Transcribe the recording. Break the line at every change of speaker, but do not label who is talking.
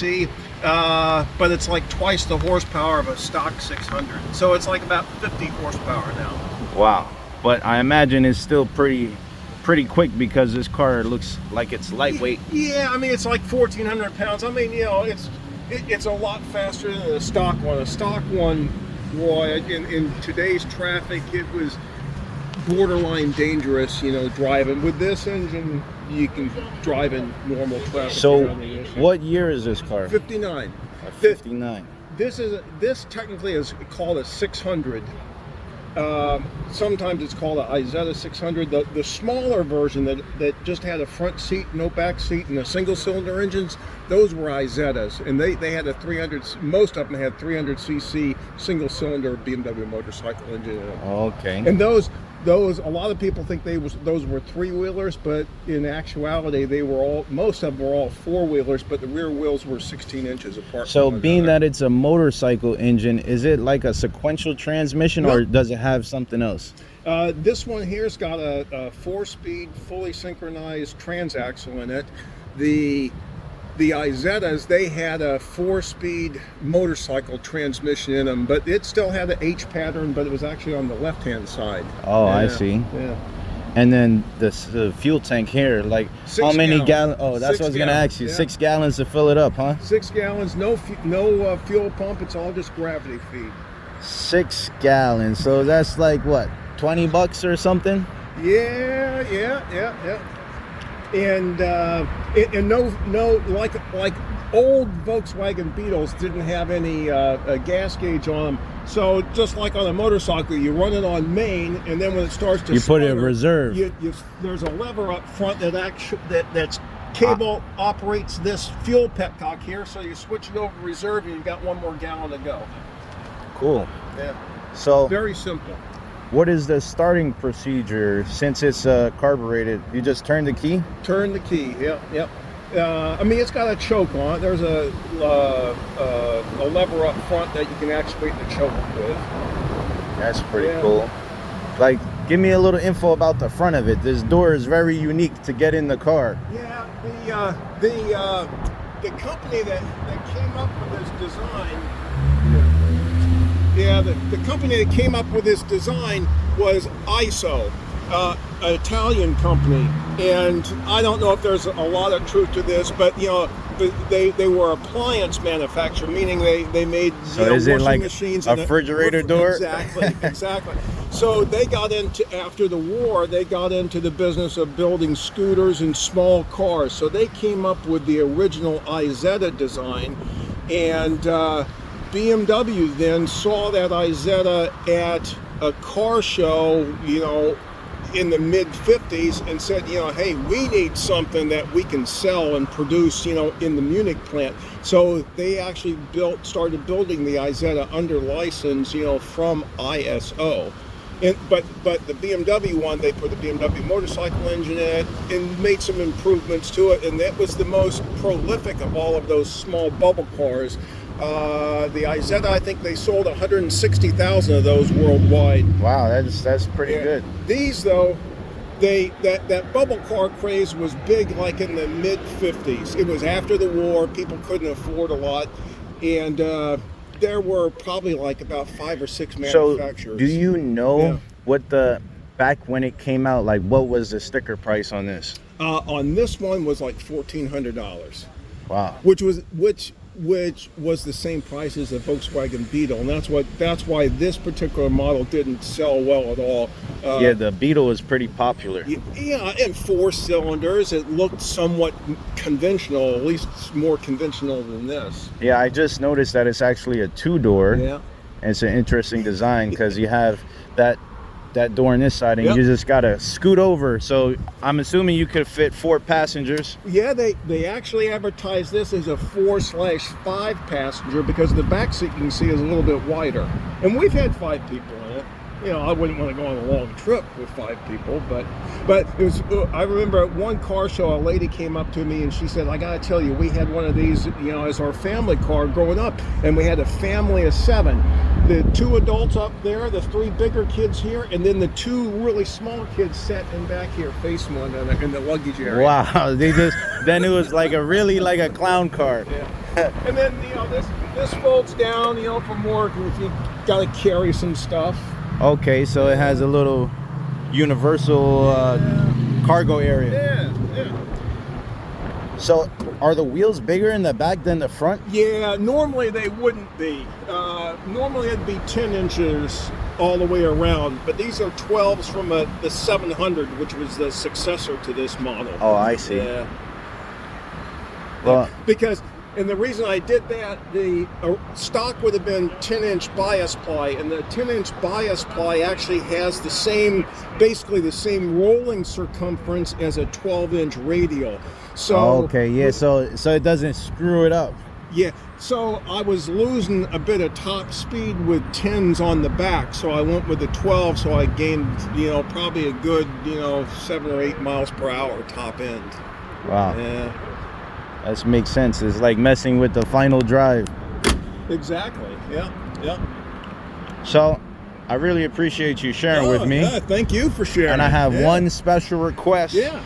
cc, but it's like twice the horsepower of a stock 600. So it's like about 50 horsepower now.
Wow. But I imagine it's still pretty quick because this car looks like it's lightweight.
Yeah, I mean, it's like 1,400 pounds. I mean, you know, it's a lot faster than a stock one. A stock one, boy, in today's traffic, it was borderline dangerous, you know, driving. With this engine, you can drive in normal traffic.
So what year is this car?
59.
59.
This technically is called a 600. Sometimes it's called an Isetta 600. The smaller version that just had a front seat, no back seat, and a single cylinder engines, those were Isettas, and they had a 300. Most of them had 300cc single cylinder BMW motorcycle engine in them.
Okay.
And those a lot of people think those were three-wheelers, but in actuality most of them were all four-wheelers, but the rear wheels were 16 inches apart.
So being that it's a motorcycle engine, is it like a sequential transmission, or does it have something else?
This one here's got a 4-speed fully synchronized transaxle in it. The Isettas, they had a 4-speed motorcycle transmission in them, but it still had an H pattern, but it was actually on the left-hand side.
Oh,
yeah,
I see.
Yeah.
And then the fuel tank here, like
6
how many
gallons.
Oh, that's what I was gonna ask you.
Yeah.
6 gallons to fill it up, huh?
6 gallons, no fuel pump. It's all just gravity feed.
6 gallons. So that's like what, $20 or something?
Yeah. And no, like old Volkswagen Beetles didn't have any a gas gauge on them. So just like on a motorcycle, you run it on main, and then when it starts to
put it in reserve.
There's a lever up front that's cable operates this fuel petcock here. So you switch it over to reserve, and you've got 1 more gallon to go.
Cool.
Yeah.
So
Very simple.
what is the starting procedure since it's carbureted? You just turn the key?
Turn the key. Yep. I mean, it's got a choke on it. There's a lever up front that you can actuate the choke with.
That's pretty cool. Like, give me a little info about the front of it. This door is very unique to get in the car.
Yeah, the company that came up with this design. Yeah, the company that came up with this design was ISO, an Italian company, and I don't know if there's a lot of truth to this, but you know, they were appliance manufacturer, meaning they made
is it
washing
like
machines,
a refrigerator door?
Exactly. So they got into, after the war, they got into the business of building scooters and small cars. So they came up with the original Isetta design, and BMW then saw that Isetta at a car show, you know, in the mid-50s, and said, you know, hey, we need something that we can sell and produce, you know, in the Munich plant. So they actually started building the Isetta under license, you know, from ISO. But the BMW one, they put the BMW motorcycle engine in it and made some improvements to it, and that was the most prolific of all of those small bubble cars. The Isetta, I think they sold 160,000 of those worldwide.
Wow, that's pretty good.
These though, that bubble car craze was big like in the mid 50s. It was after the war, people couldn't afford a lot, and there were probably like about 5 or 6 manufacturers.
So do you know what back when it came out, like what was the sticker price on this?
On this one was like $1,400.
Wow.
Which was the same price as the Volkswagen Beetle, and that's why this particular model didn't sell well at all.
Yeah, the Beetle is pretty popular.
Yeah, and 4 cylinders. It looked somewhat conventional, at least more conventional than this.
Yeah, I just noticed that it's actually a 2-door.
Yeah.
And it's an interesting design because you have that door on this side, and you just gotta scoot over. So I'm assuming you could fit 4 passengers.
Yeah, they actually advertise this as a 4/5 passenger because the back seat, you can see, is a little bit wider. And we've had 5 people in it. You know, I wouldn't want to go on a long trip with 5 people, but it was. I remember at one car show, a lady came up to me and she said, "I got to tell you, we had one of these, you know, as our family car growing up, and we had a family of 7." the 2 adults up there, the 3 bigger kids here, and then the 2 really small kids sat in back here facing one another in the luggage area.
Wow, then it was like a clown car.
Yeah. And then, you know, this folds down, you know, for more if you got to carry some stuff.
Okay, so it has a little universal cargo area.
Yeah.
So are the wheels bigger in the back than the front?
Yeah, normally they wouldn't be. Normally it'd be 10 inches all the way around, but these are 12s from the 700, which was the successor to this model.
Oh, I see.
Yeah.
Well,
Because, and the reason I did that, the stock would have been 10-inch bias ply, and the 10-inch bias ply actually has basically the same rolling circumference as a 12-inch radial. So
okay, yeah, so it doesn't screw it up.
yeah, so I was losing a bit of top speed with 10s on the back, so I went with the 12, so I gained, you know, probably a good, you know, 7 or 8 miles per hour top end.
Wow.
Yeah.
That makes sense. It's like messing with the final drive.
Exactly. Yeah. Yeah.
So I really appreciate you sharing with me.
Yeah, thank you for sharing.
And I have one special request.
Yeah.